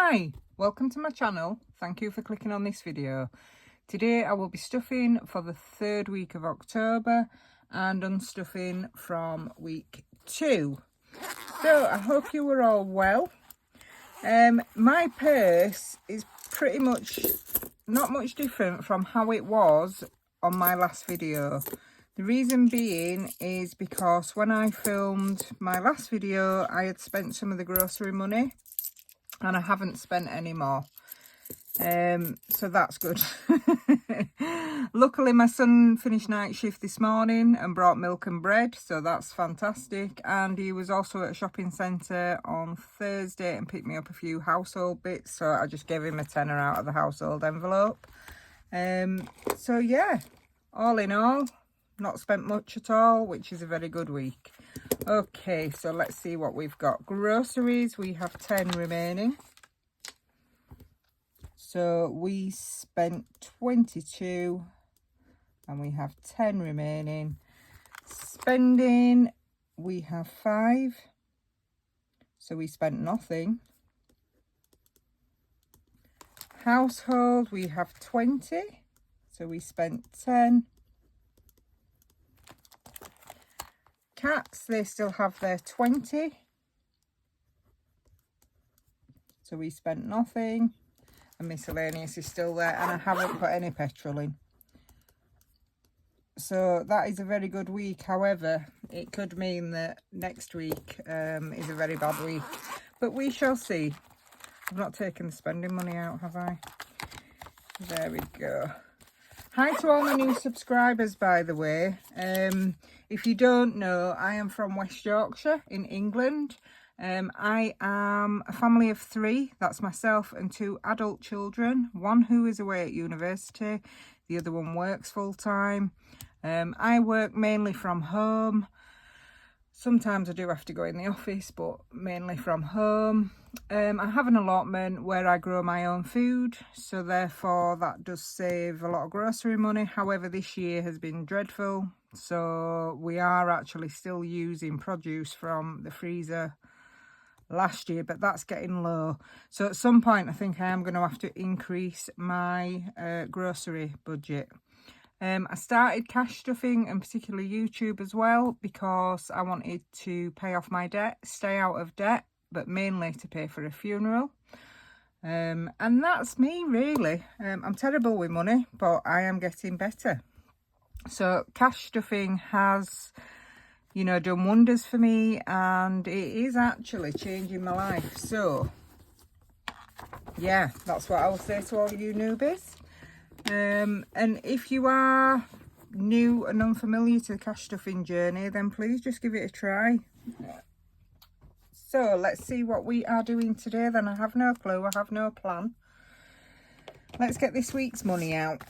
Hi, welcome to my channel. Thank you for clicking on this video. Today I will be stuffing for the third week of October and unstuffing from week 2. So I hope you were all well. My purse is pretty much not much different from how it was on my last video. The reason being is because when I filmed my last video I had spent some of the grocery money and I haven't spent any more, so that's good. Luckily my son finished night shift this morning and brought milk and bread, so that's fantastic. And he was also at a shopping centre on Thursday and picked me up a few household bits, so I just gave him a tenner out of the household envelope. So yeah, all in all, not spent much at all, which is a very good week. Okay, so let's see what we've got. Groceries, we have 10 remaining. So we spent 22 and we have 10 remaining. Spending, we have 5. So we spent nothing. Household, we have 20. So we spent 10. Cats, they still have their 20. So we spent nothing. And miscellaneous is still there, and I haven't put any petrol in. So that is a very good week. However, it could mean that next week is a very bad week. But we shall see. I've not taken the spending money out, have I? There we go. Hi to all my new subscribers, by the way. If you don't know, I am from West Yorkshire in England. I am a family of 3. That's myself and 2 adult children. One who is away at university. The other one works full-time. I work mainly from home. Sometimes I do have to go in the office, but mainly from home. I have an allotment where I grow my own food, so therefore that does save a lot of grocery money. However, this year has been dreadful, so we are actually still using produce from the freezer last year, but that's getting low. So at some point I think I am going to have to increase my grocery budget. I started cash stuffing and particularly YouTube as well because I wanted to pay off my debt, stay out of debt, but mainly to pay for a funeral. And that's me really. I'm terrible with money, but I am getting better. So cash stuffing has, you know, done wonders for me, and it is actually changing my life. So yeah, that's what I will say to all you newbies. And if you are new and unfamiliar to the cash stuffing journey, then please just give it a try. So let's see what we are doing today then. I have no clue, I have no plan. Let's get this week's money out.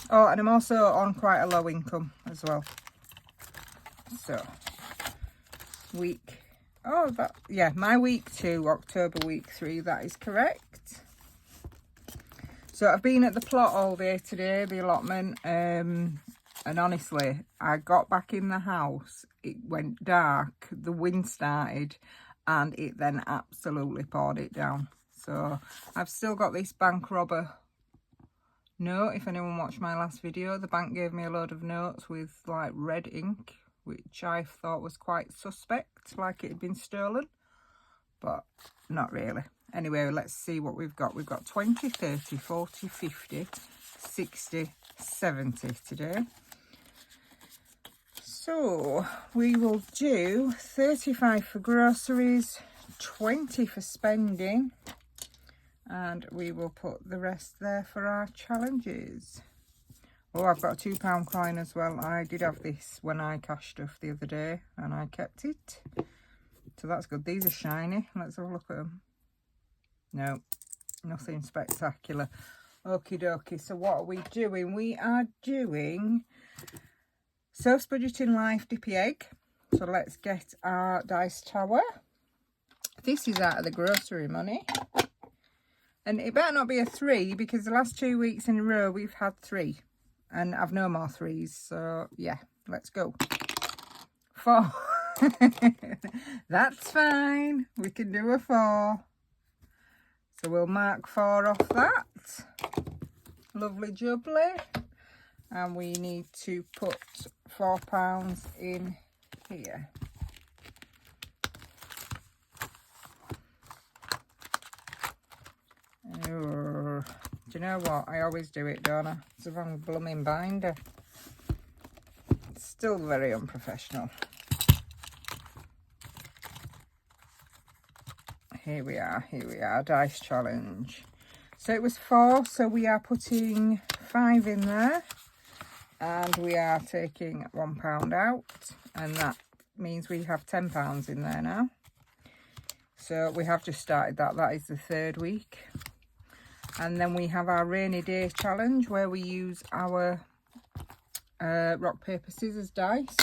Oh, and I'm also on quite a low income as well. So week, oh that, yeah, my week 2, October week 3, that is correct. So I've been at the plot all day today, the allotment, and honestly, I got back in the house, it went dark, the wind started, and it then absolutely poured it down. So I've still got this bank robber note. If anyone watched my last video, the bank gave me a load of notes with like red ink, which I thought was quite suspect, like it had been stolen, but not really. Anyway, let's see what we've got. We've got 20, 30, 40, 50, 60, 70 today. So we will do 35 for groceries, 20 for spending, and we will put the rest there for our challenges. Oh, I've got a £2 coin as well. I did have this when I cash stuffed the other day and I kept it. So that's good. These are shiny. Let's have a look at them. No, nothing spectacular. Okie dokie. So what are we doing? We are doing Self's Budgeting Life Dippy Egg. So let's get our dice tower. This is out of the grocery money. And it better not be a 3 because the last 2 weeks in a row we've had 3. And I've no more 3s. So yeah, let's go. 4. That's fine. We can do a 4. So we'll mark 4 off that. Lovely jubbly. And we need to put £4 in here. Oh, do you know what? I always do it, don't I? It's the wrong blooming binder. It's still very unprofessional. Here we are, dice challenge. So it was 4, so we are putting 5 in there. And we are taking £1 out. And that means we have £10 in there now. So we have just started that. That is the 3rd week. And then we have our rainy day challenge where we use our rock, paper, scissors dice.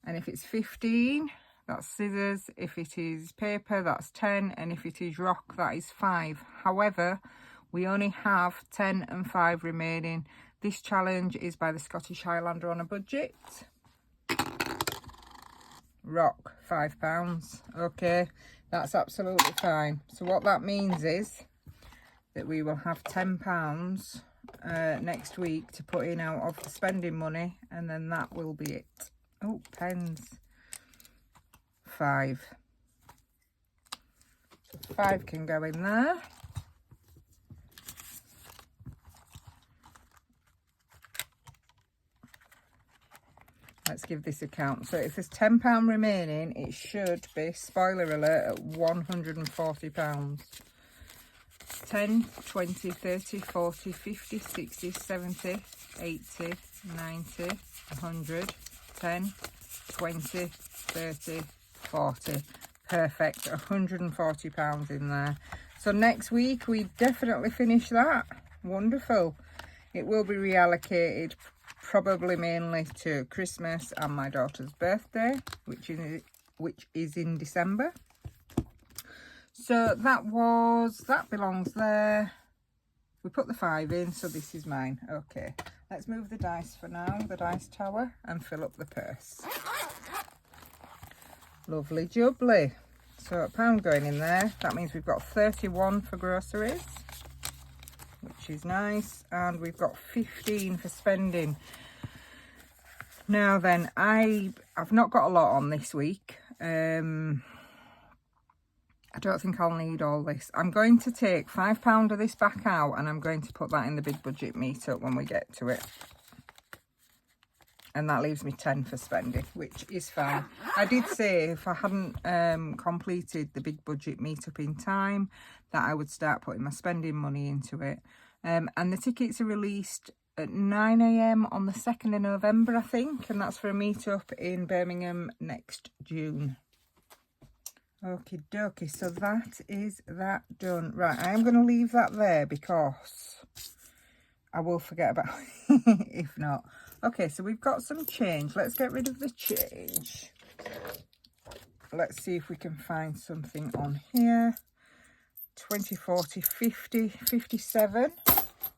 And if it's 15, that's scissors. If it is paper, that's 10. And if it is rock, that is 5. However, we only have 10 and 5 remaining. This challenge is by the Scottish Highlander on a budget. Rock, £5. Okay, that's absolutely fine. So what that means is that we will have £10 next week to put in out of the spending money, and then that will be it. Oh, pens. 5. So 5 can go in there. Let's give this a count. So if there's £10 remaining, it should be, spoiler alert, at £140. 10, 20, 30, 40, 50, 60, 70, 80, 90, 100, 10, 20, 30, 40. Perfect, £140 in there. So next week we definitely finish that. Wonderful. It will be reallocated probably mainly to Christmas and my daughter's birthday, which is in December. So that belongs there. We put the 5 in, so this is mine. Okay, let's move the dice for now, the dice tower, and fill up the purse. Lovely jubbly. So £1 going in there. That means we've got 31 for groceries, which is nice, and we've got 15 for spending. Now then, I've not got a lot on this week. I don't think I'll need all this. I'm going to take £5 of this back out, and I'm going to put that in the big budget meetup when we get to it. And that leaves me 10 for spending, which is fine. I did say if I hadn't completed the big budget meetup in time, that I would start putting my spending money into it. And the tickets are released at 9 AM on the 2nd of November, I think. And that's for a meetup in Birmingham next June. Okie dokie, so that is that done. Right, I am going to leave that there because I will forget about it if not. Okay, so we've got some change. Let's get rid of the change. Let's see if we can find something on here. 20, 40, 50, 57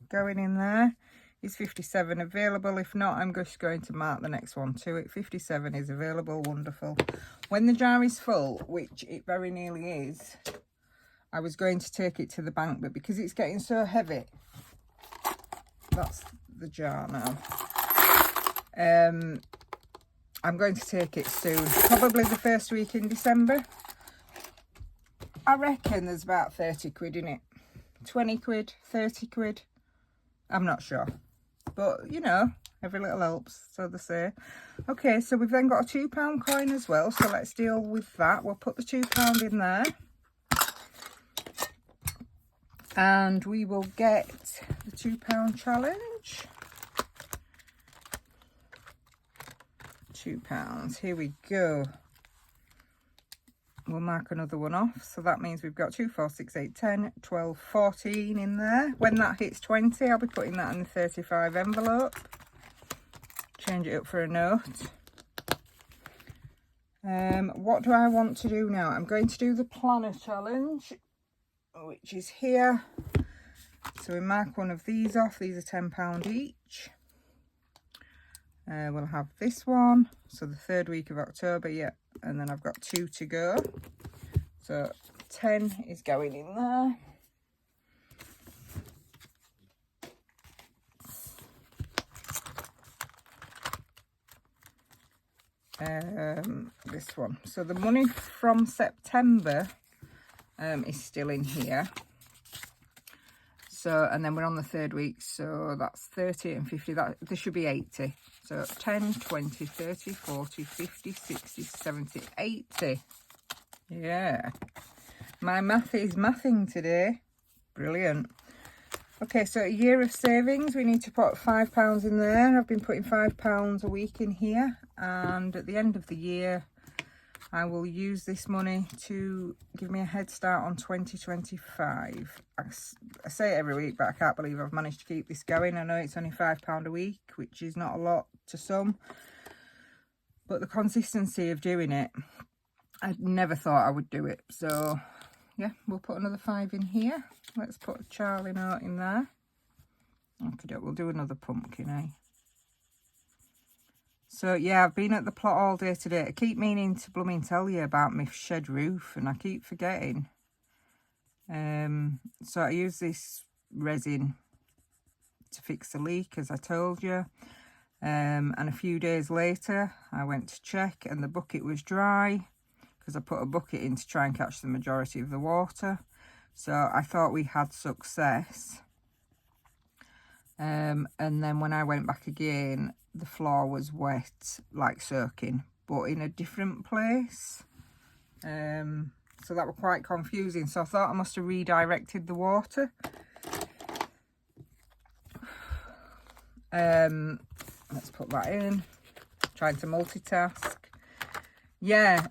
going in there. Is 57 available? If not, I'm just going to mark the next one to it. 57 is available. Wonderful. When the jar is full, which it very nearly is, I was going to take it to the bank, but because it's getting so heavy, that's the jar now. I'm going to take it soon, probably the first week in December. I reckon there's about 30 quid in it. 20 quid, 30 quid. I'm not sure. But, you know, every little helps, so they say. Okay, so we've then got a £2 coin as well, so let's deal with that. We'll put the £2 in there. And we will get the £2 challenge. £2. Here we go. We'll mark another one off. So that means we've got 2, 4, 6, 8, 10, 12, 14 in there. When that hits 20, I'll be putting that in the 35 envelope. Change it up for a note. What do I want to do now? I'm going to do the planner challenge, which is here. So we mark one of these off. These are £10 each. We'll have this one, so the 3rd week of October, yeah, and then I've got 2 to go, so 10 is going in there. This one. So the money from September is still in here. So, and then we're on the 3rd week, so that's 30 and 50. That there should be 80. So 10, 20, 30, 40, 50, 60, 70, 80. Yeah. My math is mathing today. Brilliant. Okay, so a year of savings. We need to put £5 in there. I've been putting £5 a week in here. And at the end of the year, I will use this money to give me a head start on 2025. I say it every week, but I can't believe I've managed to keep this going. I know it's only £5 a week, which is not a lot to some. But the consistency of doing it, I never thought I would do it. So, yeah, we'll put another 5 in here. Let's put a Charlie note in there. Okay, we'll do another pumpkin, eh? So, yeah, I've been at the plot all day today. I keep meaning to blooming tell you about my shed roof, and I keep forgetting. So I use this resin to fix the leak, as I told you. And a few days later, I went to check, and the bucket was dry, because I put a bucket in to try and catch the majority of the water. So I thought we had success. And then when I went back again, the floor was wet, like soaking, but in a different place. So that was quite confusing. So I thought I must have redirected the water. Let's put that in. Trying to multitask. Yeah,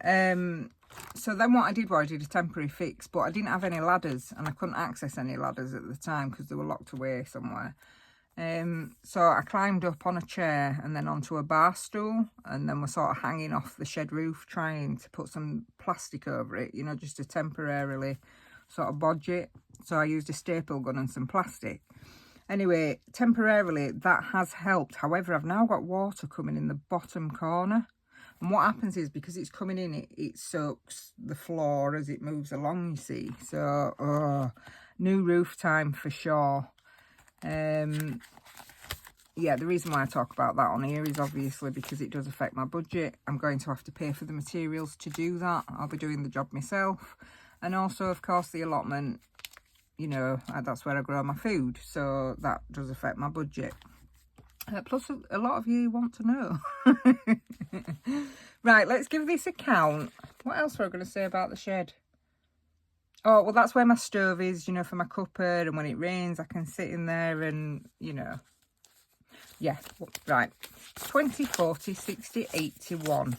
so then what I did was I did a temporary fix, but I didn't have any ladders, and I couldn't access any ladders at the time because they were locked away somewhere. So I climbed up on a chair and then onto a bar stool, and then we're sort of hanging off the shed roof, trying to put some plastic over it, you know, just to temporarily sort of bodge it. So I used a staple gun and some plastic. Anyway, temporarily that has helped. However, I've now got water coming in the bottom corner. And what happens is, because it's coming in, it soaks the floor as it moves along, you see. So, new roof time for sure. Yeah, the reason why I talk about that on here is obviously because it does affect my budget. I'm going to have to pay for the materials to do that. I'll be doing the job myself. And also, of course, the allotment, you know, that's where I grow my food. So that does affect my budget. Plus, a lot of you want to know. Right, let's give this a count. What else were I going to say about the shed? Oh, well, that's where my stove is, you know, for my cupboard. And when it rains, I can sit in there and, you know. Yeah, right. 20, 40, 60, 81.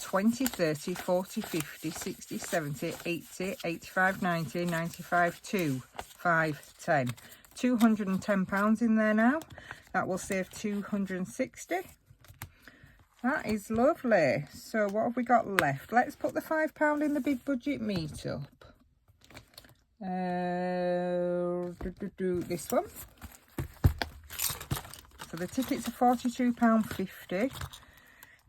20, 30, 40, 50, 60, 70, 80, 85, 90, 95, 2, 5, 10. £210 in there now. That will save 260. That is lovely. So what have we got left? Let's put the £5 in the big budget meetup. This one. So the tickets are £42.50.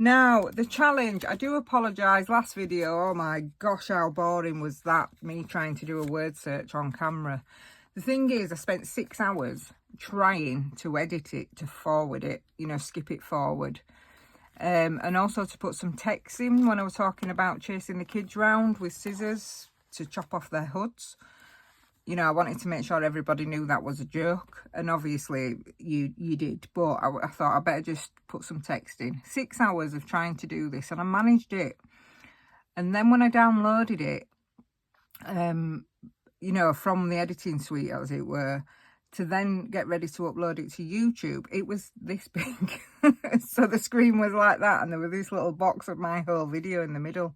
Now, the challenge, I do apologise, last video, oh my gosh, how boring was that, me trying to do a word search on camera. The thing is, I spent 6 hours trying to edit it, to forward it, you know, skip it forward. And also to put some text in when I was talking about chasing the kids round with scissors to chop off their hoods. You know, I wanted to make sure everybody knew that was a joke. And obviously you did. But I thought I better just put some text in. 6 hours of trying to do this, and I managed it. And then when I downloaded it, you know, from the editing suite, as it were, to then get ready to upload it to YouTube, it was this big. So the screen was like that, and there was this little box of my whole video in the middle.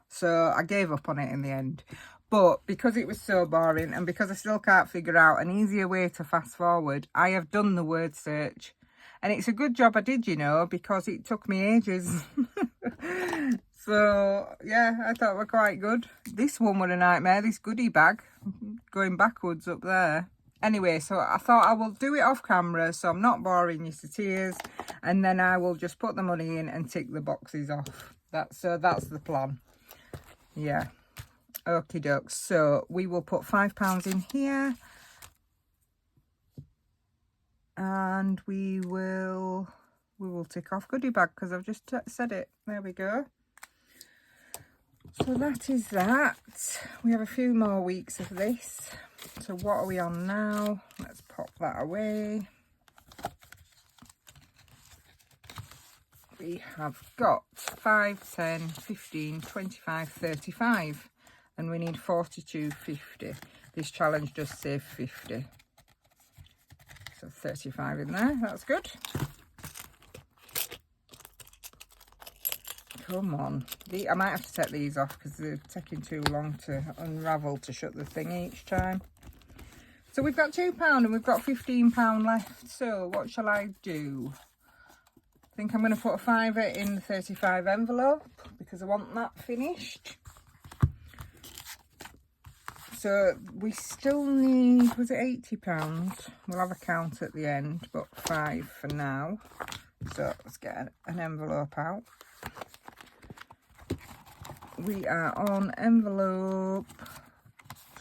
So I gave up on it in the end. But because it was so boring, and because I still can't figure out an easier way to fast forward, I have done the word search. And it's a good job I did, you know, because it took me ages. So, yeah, I thought were quite good. This one was a nightmare, this goodie bag, going backwards up there. Anyway, so I thought I will do it off camera, so I'm not boring you to tears. And then I will just put the money in and tick the boxes off. So that's the plan. Yeah. Okie doke. So we will put £5 in here. And we will tick off goodie bag because I've just said it. There we go. So that is that. We have a few more weeks of this. So what are we on now? Let's pop that away. We have got 5, 10, 15, 25, 35. And we need 42.50. This challenge does save 50. So 35 in there, that's good. Come on. I might have to take these off because they're taking too long to unravel to shut the thing each time. So we've got £2 and we've got £15 left. So what shall I do? I think I'm going to put a fiver in the 35 envelope because I want that finished. So we still need, was it £80? We'll have a count at the end, but 5 for now. So let's get an envelope out. We are on envelope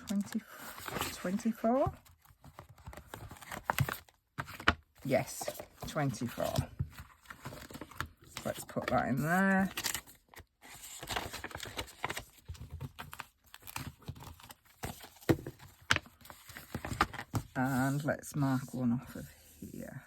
24. Yes, 24. Let's put that in there. And let's mark one off of here.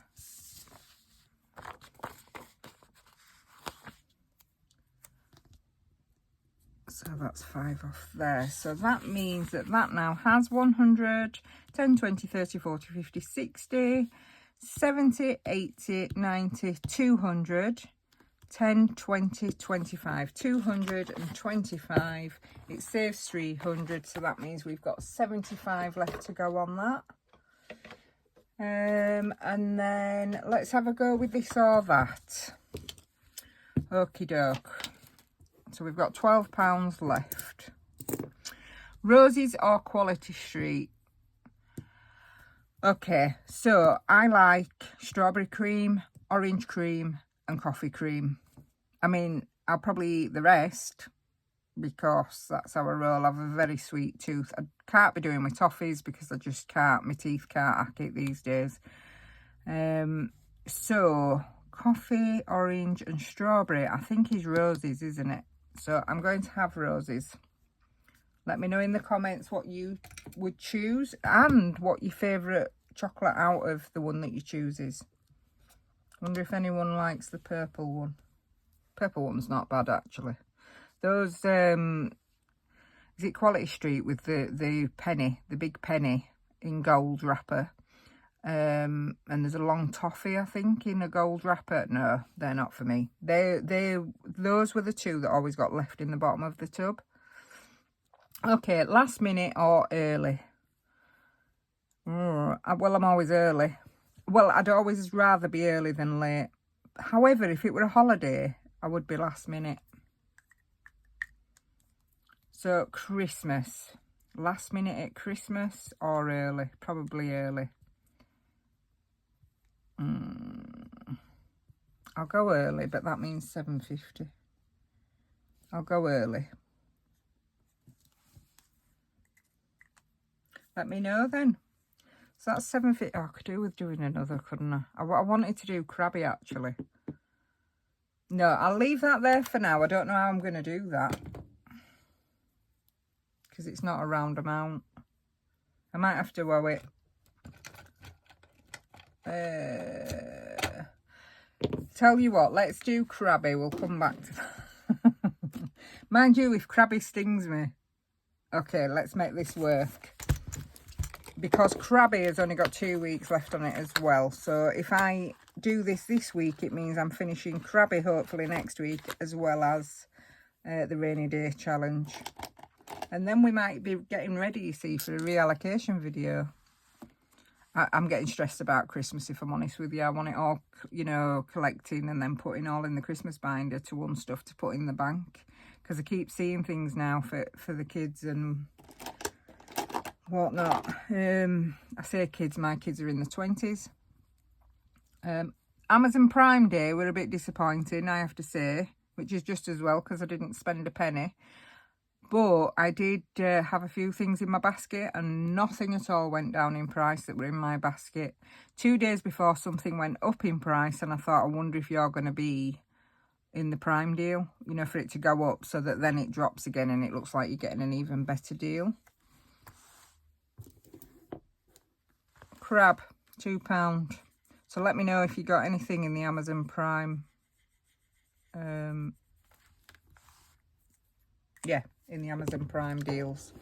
So that's 5 off there. So that means that now has 100, 10, 20, 30, 40, 50, 60, 70, 80, 90, 200, 10, 20, 25, 225. It saves 300, so that means we've got 75 left to go on that. And then let's have a go with this or that. Okie doke. So we've got £12 left. Roses or Quality Street? Okay, so I like strawberry cream, orange cream and coffee cream. I mean, I'll probably eat the rest because that's how I roll. I have a very sweet tooth. I can't be doing with toffees because I just can't. My teeth can't hack it these days. So coffee, orange and strawberry, I think is roses, isn't it? So I'm going to have roses. Let me know in the comments what you would choose and what your favourite chocolate out of the one that you choose is. Wonder if anyone likes the purple one. Purple one's not bad actually. Those, is it Quality Street with the penny, the big penny in gold wrapper? And there's a long toffee, I think, in a gold wrapper. No, they're not for me. Those were the two that always got left in the bottom of the tub. Okay, last minute or early? Well, I'm always early. Well, I'd always rather be early than late. However, if it were a holiday, I would be last minute. So, Christmas. Last minute at Christmas or early? Probably early. I'll go early, but that means £7.50. I'll go early. Let me know then. So that's £7.50. Oh, I could do with doing another, couldn't I? I wanted to do crabby actually. No, I'll leave that there for now. I don't know how I'm going to do that because it's not a round amount. I might have to owe it. Tell you what, let's do crabby. We'll come back to that. Mind you, if crabby stings me. Okay, let's make this work. Because crabby has only got 2 weeks left on it as well. So if I do this week, it means I'm finishing crabby hopefully next week, as well as the rainy day challenge. And then we might be getting ready, you see, for a reallocation video. I'm getting stressed about Christmas, if I'm honest with you. I want it all, you know, collecting and then putting all in the Christmas binder to one stuff to put in the bank. Because I keep seeing things now for the kids and whatnot. I say kids, my kids are in the 20s. Amazon Prime Day were a bit disappointing, I have to say, which is just as well because I didn't spend a penny. But I did have a few things in my basket, and nothing at all went down in price that were in my basket. 2 days before, something went up in price, and I thought, I wonder if you're going to be in the prime deal, you know, for it to go up so that then it drops again and it looks like you're getting an even better deal. Crab, £2. So let me know if you got anything in the Amazon Prime. Yeah, in the Amazon Prime deals.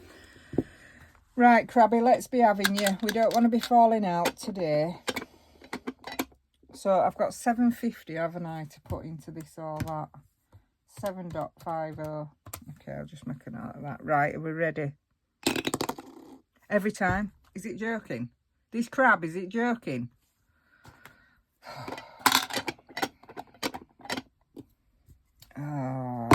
Right, Crabby, let's be having you. We don't want to be falling out today. So I've got 750, haven't I, to put into this or that. 7.50. Okay, I'll just make a note of that. Right, are we ready? Every time? Is it joking? This crab, is it joking? Oh.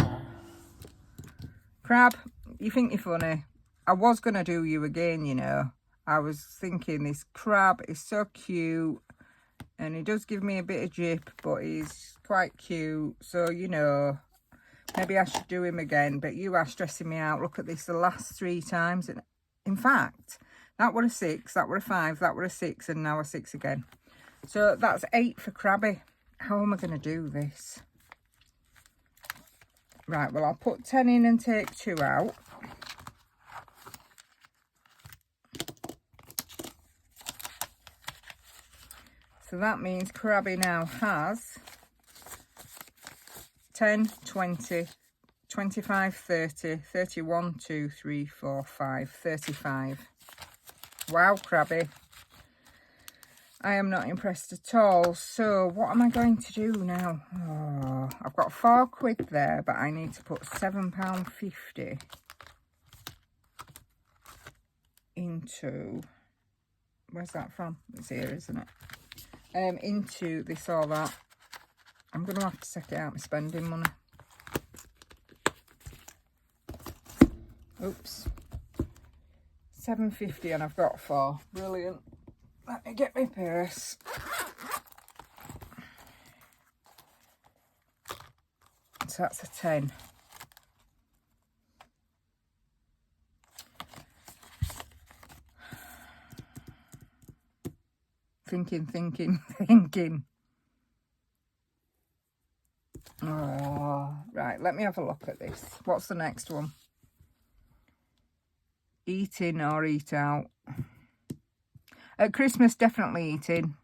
Crab, you think you're funny. I was going to do you again, you know. I was thinking this crab is so cute. And he does give me a bit of jip, but he's quite cute. So, you know, maybe I should do him again. But you are stressing me out. Look at this, the last 3 times. And in fact, that were a 6, that were a 5, that were a 6, and now a 6 again. So that's 8 for Crabby. How am I going to do this? Right, well, I'll put 10 in and take 2 out. So that means Crabby now has 10, 20, 25, 30, 31, 2, 3, 4, 5, 35. Wow, Crabby. I am not impressed at all. So what am I going to do now? Oh, I've got £4 there, but I need to put £7.50 into, where's that from? It's here, isn't it? Into this or that. I'm going to have to take it out my spending money. Oops. £7.50 and I've got 4. Brilliant. Let me get my purse. So that's a 10. Thinking. Oh, right, let me have a look at this. What's the next one? Eat in or eat out? At Christmas, definitely eating.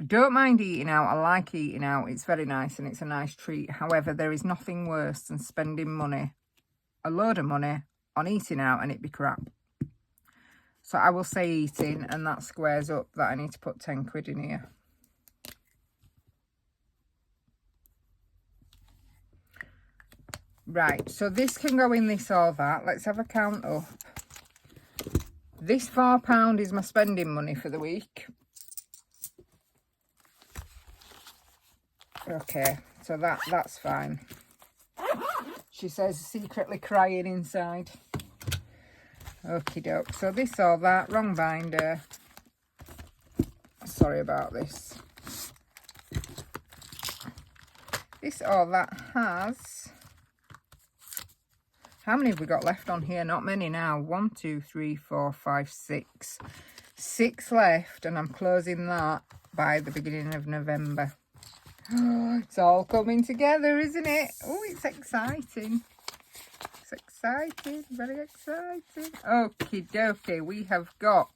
I don't mind eating out. I like eating out. It's very nice and it's a nice treat. However, there is nothing worse than spending money, a load of money, on eating out and it be crap. So I will say eating, and that squares up that I need to put £10 in here. Right, so this can go in this or that. Let's have a count up. This £4 is my spending money for the week. Okay, so that's fine. She says secretly crying inside. Okie doke. So this or that, wrong binder. Sorry about this. This or that has, how many have we got left on here? Not many now. 1, 2, 3, 4, 5, 6. 6 left, and I'm closing that by the beginning of November. Oh, it's all coming together, isn't it? Oh, it's exciting. It's exciting, very exciting. Okie dokie, we have got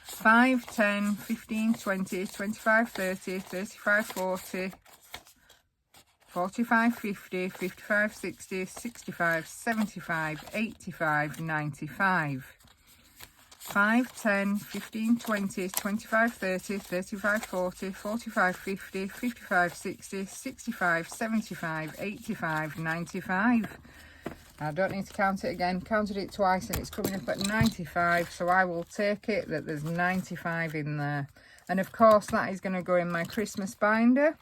5, 10, 15, 20, 25, 30, 35, 40, 45, 50, 55, 60, 65, 75, 85, 95. 5, 10, 15, 20, 25, 30, 35, 40, 45, 50, 55, 60, 65, 75, 85, 95. I don't need to count it again. Counted it twice and it's coming up at 95. So I will take it that there's 95 in there. And of course that is going to go in my Christmas binder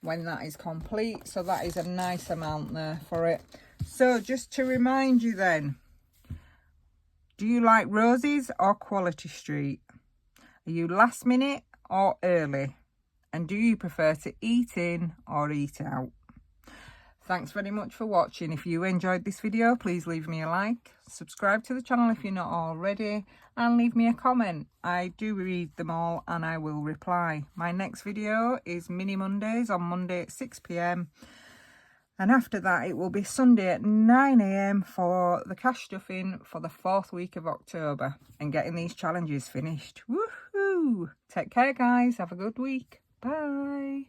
when that is complete. So that is a nice amount there for it. So just to remind you then, do you like Roses or Quality Street? Are you last minute or early? And do you prefer to eat in or eat out? Thanks very much for watching. If you enjoyed this video, please leave me a like, subscribe to the channel if you're not already, and leave me a comment. I do read them all and I will reply. My next video is Mini Mondays on Monday at 6 PM. And after that, it will be Sunday at 9 AM for the cash stuffing for the 4th week of October and getting these challenges finished. Woohoo! Take care, guys. Have a good week. Bye.